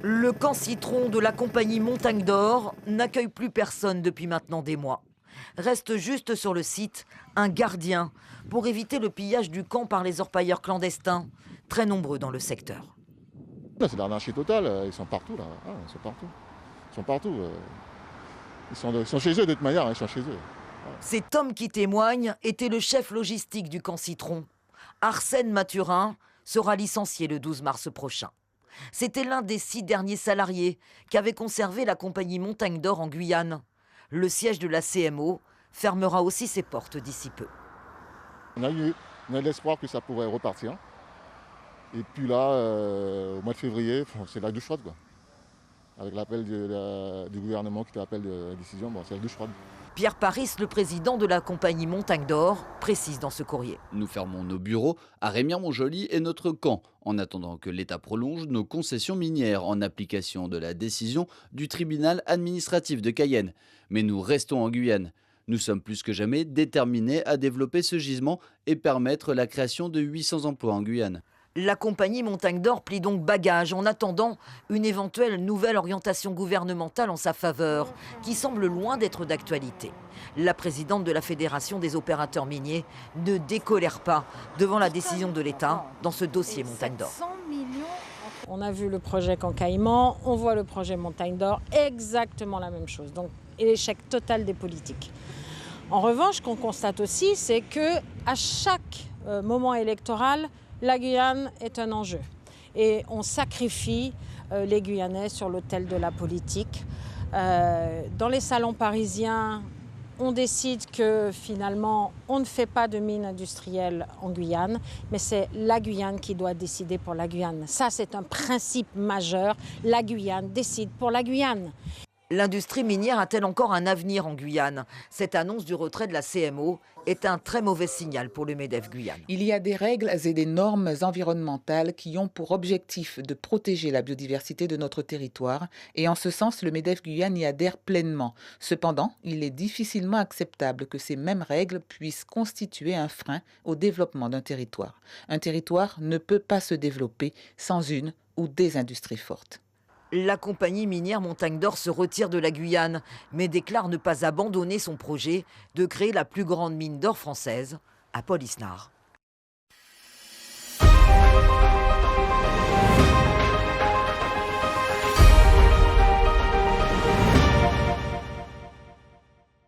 Le camp citron de la compagnie Montagne d'Or n'accueille plus personne depuis maintenant des mois. Reste juste sur le site un gardien pour éviter le pillage du camp par les orpailleurs clandestins, très nombreux dans le secteur. Là, c'est l'anarchie totale, ils sont partout là, ils sont partout. Ils sont chez eux de toute manière, ils sont chez eux. Cet homme qui témoigne était le chef logistique du camp citron. Arsène Mathurin sera licencié le 12 mars prochain. C'était l'un des 6 derniers salariés qu'avait conservé la compagnie Montagne d'Or en Guyane. Le siège de la CMO fermera aussi ses portes d'ici peu. On a eu l'espoir que ça pourrait repartir. Et puis là, au mois de février, c'est la douche froide, quoi. Avec l'appel du gouvernement qui fait appel de la décision, c'est la douche froide. Pierre Paris, le président de la compagnie Montagne d'Or, précise dans ce courrier. Nous fermons nos bureaux à Rémière-Montjoly et notre camp, en attendant que l'État prolonge nos concessions minières en application de la décision du tribunal administratif de Cayenne. Mais nous restons en Guyane. Nous sommes plus que jamais déterminés à développer ce gisement et permettre la création de 800 emplois en Guyane. La compagnie Montagne d'Or plie donc bagage en attendant une éventuelle nouvelle orientation gouvernementale en sa faveur, qui semble loin d'être d'actualité. La présidente de la Fédération des opérateurs miniers ne décolère pas devant la décision de l'État dans ce dossier Montagne d'Or. On a vu le projet Cancaiman, on voit le projet Montagne d'Or, exactement la même chose. Donc l'échec total des politiques. En revanche, ce qu'on constate aussi, c'est qu'à chaque moment électoral, la Guyane est un enjeu et on sacrifie les Guyanais sur l'autel de la politique. Dans les salons parisiens, on décide que finalement on ne fait pas de mine industrielle en Guyane, mais c'est la Guyane qui doit décider pour la Guyane. Ça, c'est un principe majeur. La Guyane décide pour la Guyane. L'industrie minière a-t-elle encore un avenir en Guyane? Cette annonce du retrait de la CMO est un très mauvais signal pour le MEDEF Guyane. Il y a des règles et des normes environnementales qui ont pour objectif de protéger la biodiversité de notre territoire et en ce sens, le MEDEF Guyane y adhère pleinement. Cependant, il est difficilement acceptable que ces mêmes règles puissent constituer un frein au développement d'un territoire. Un territoire ne peut pas se développer sans une ou des industries fortes. La compagnie minière Montagne d'Or se retire de la Guyane, mais déclare ne pas abandonner son projet de créer la plus grande mine d'or française à Polisnar.